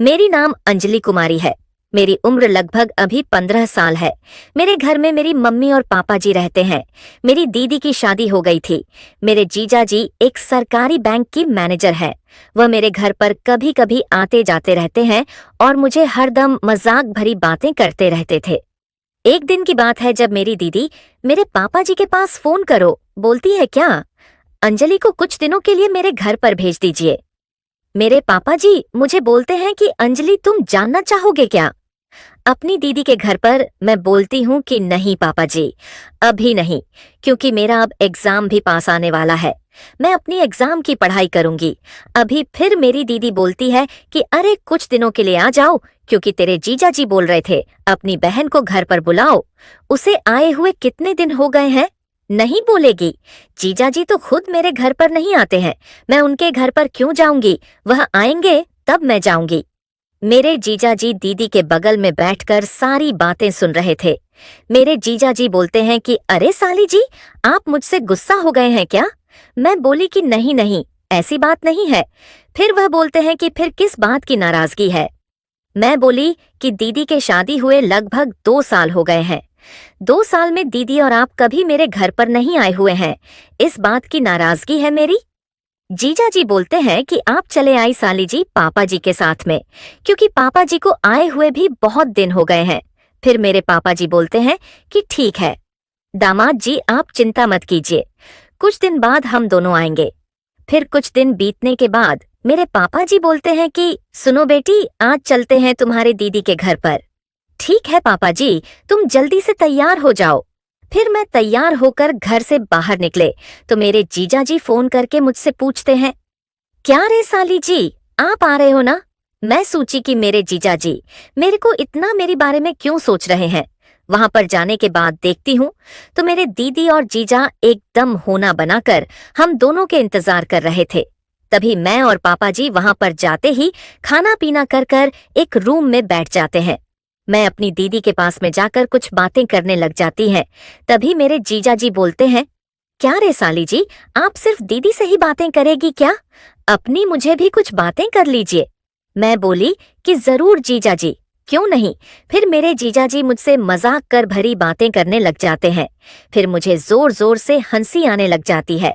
मेरी नाम अंजलि कुमारी है। मेरी उम्र लगभग अभी 15 साल है। मेरे घर में मेरी मम्मी और पापा जी रहते हैं। मेरी दीदी की शादी हो गई थी। मेरे जीजा जी एक सरकारी बैंक की मैनेजर है। वह मेरे घर पर कभी कभी आते जाते रहते हैं और मुझे हरदम मजाक भरी बातें करते रहते थे। एक दिन की बात है जब मेरी दीदी मेरे पापा जी के पास फोन करो बोलती है, क्या अंजलि को कुछ दिनों के लिए मेरे घर पर भेज दीजिए। मेरे पापा जी मुझे बोलते हैं कि अंजलि तुम जानना चाहोगे क्या। अपनी दीदी के घर पर मैं बोलती हूँ कि नहीं पापा जी, अभी नहीं, क्योंकि मेरा अब एग्जाम भी पास आने वाला है। मैं अपनी एग्जाम की पढ़ाई करूंगी अभी। फिर मेरी दीदी बोलती है कि अरे कुछ दिनों के लिए आ जाओ, क्योंकि तेरे जीजा जी बोल रहे थे अपनी बहन को घर पर बुलाओ। उसे आए हुए कितने दिन हो गए हैं। नहीं बोलेगी। जीजा जी तो खुद मेरे घर पर नहीं आते हैं, मैं उनके घर पर क्यों जाऊंगी। वह आएंगे तब मैं जाऊंगी। मेरे जीजा जी दीदी के बगल में बैठकर सारी बातें सुन रहे थे। मेरे जीजा जी बोलते हैं कि अरे साली जी, आप मुझसे गुस्सा हो गए हैं क्या। मैं बोली कि नहीं नहीं, ऐसी बात नहीं है। फिर वह बोलते हैं कि फिर किस बात की नाराजगी है। मैं बोली कि दीदी के शादी हुए लगभग 2 साल हो गए हैं। 2 साल में दीदी और आप कभी मेरे घर पर नहीं आए हुए हैं, इस बात की नाराजगी है मेरी। जीजा जी बोलते हैं कि आप चले आई साली जी पापा जी के साथ में, क्योंकि पापा जी को आए हुए भी बहुत दिन हो गए हैं। फिर मेरे पापा जी बोलते हैं कि ठीक है दामाद जी, आप चिंता मत कीजिए, कुछ दिन बाद हम दोनों आएंगे। फिर कुछ दिन बीतने के बाद मेरे पापा जी बोलते हैं कि सुनो बेटी, आज चलते हैं तुम्हारे दीदी के घर पर। ठीक है पापा जी, तुम जल्दी से तैयार हो जाओ। फिर मैं तैयार होकर घर से बाहर निकले तो मेरे जीजा जी फोन करके मुझसे पूछते हैं, क्या रे साली जी, आप आ रहे हो ना। मैं सोची कि मेरे जीजा जी मेरे को इतना मेरे बारे में क्यों सोच रहे हैं। वहां पर जाने के बाद देखती हूँ तो मेरे दीदी और जीजा एकदम होना बनाकर हम दोनों के इंतजार कर रहे थे। तभी मैं और पापा जी वहां पर जाते ही खाना पीना कर कर एक रूम में बैठ जाते हैं। मैं अपनी दीदी के पास में जाकर कुछ बातें करने लग जाती हैं। तभी मेरे जीजा जी बोलते हैं, क्या रे साली जी, आप सिर्फ दीदी से ही बातें करेगी क्या, अपनी मुझे भी कुछ बातें कर लीजिए। मैं बोली कि जरूर जीजा जी, क्यों नहीं। फिर मेरे जीजा जी मुझसे मजाक कर भरी बातें करने लग जाते हैं। फिर मुझे जोर जोर से हंसी आने लग जाती है।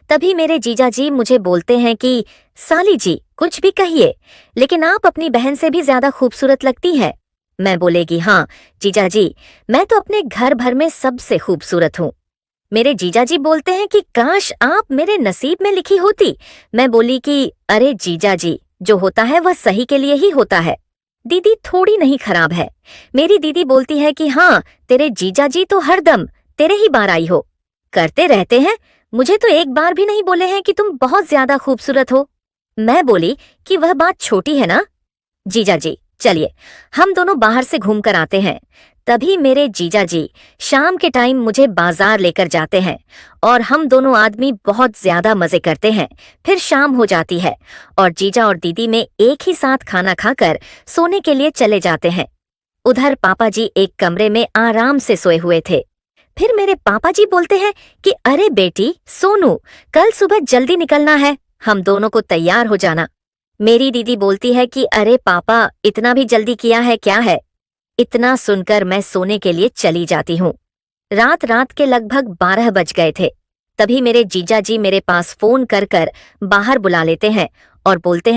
तभी मेरे जीजा जी मुझे बोलते हैं कि साली जी कुछ भी कहिए, लेकिन आप अपनी बहन से भी ज्यादा खूबसूरत लगती है। मैं बोलेगी, हाँ जीजा जी, मैं तो अपने घर भर में सबसे खूबसूरत हूँ। मेरे जीजा जी बोलते हैं कि काश आप मेरे नसीब में लिखी होती। मैं बोली कि अरे जीजा जी, जो होता है वह सही के लिए ही होता है। दीदी थोड़ी नहीं खराब है। मेरी दीदी बोलती है कि हाँ, तेरे जीजा जी तो हरदम तेरे ही बार आई हो करते रहते हैं, मुझे तो एक बार भी नहीं बोले हैं कि तुम बहुत ज्यादा खूबसूरत हो। मैं बोली कि वह बात छोटी है ना। जीजा जी चलिए हम दोनों बाहर से घूम कर आते हैं। तभी मेरे जीजा जी शाम के टाइम मुझे बाजार लेकर जाते हैं और हम दोनों आदमी बहुत ज्यादा मजे करते हैं। फिर शाम हो जाती है और जीजा और दीदी में एक ही साथ खाना खाकर सोने के लिए चले जाते हैं। उधर पापा जी एक कमरे में आराम से सोए हुए थे। फिर मेरे पापा जी बोलते हैं कि अरे बेटी सोनू, कल सुबह जल्दी निकलना है, हम दोनों को तैयार हो जाना। मेरी दीदी बोलती है कि अरे पापा, इतना भी जल्दी किया है क्या है। इतना सुनकर मैं सोने के लिए चली जाती हूँ। रात रात के लगभग 12 बज गए थे। तभी मेरे जीजा जी मेरे पास फोन कर कर बाहर बुला लेते हैं और बोलते हैं,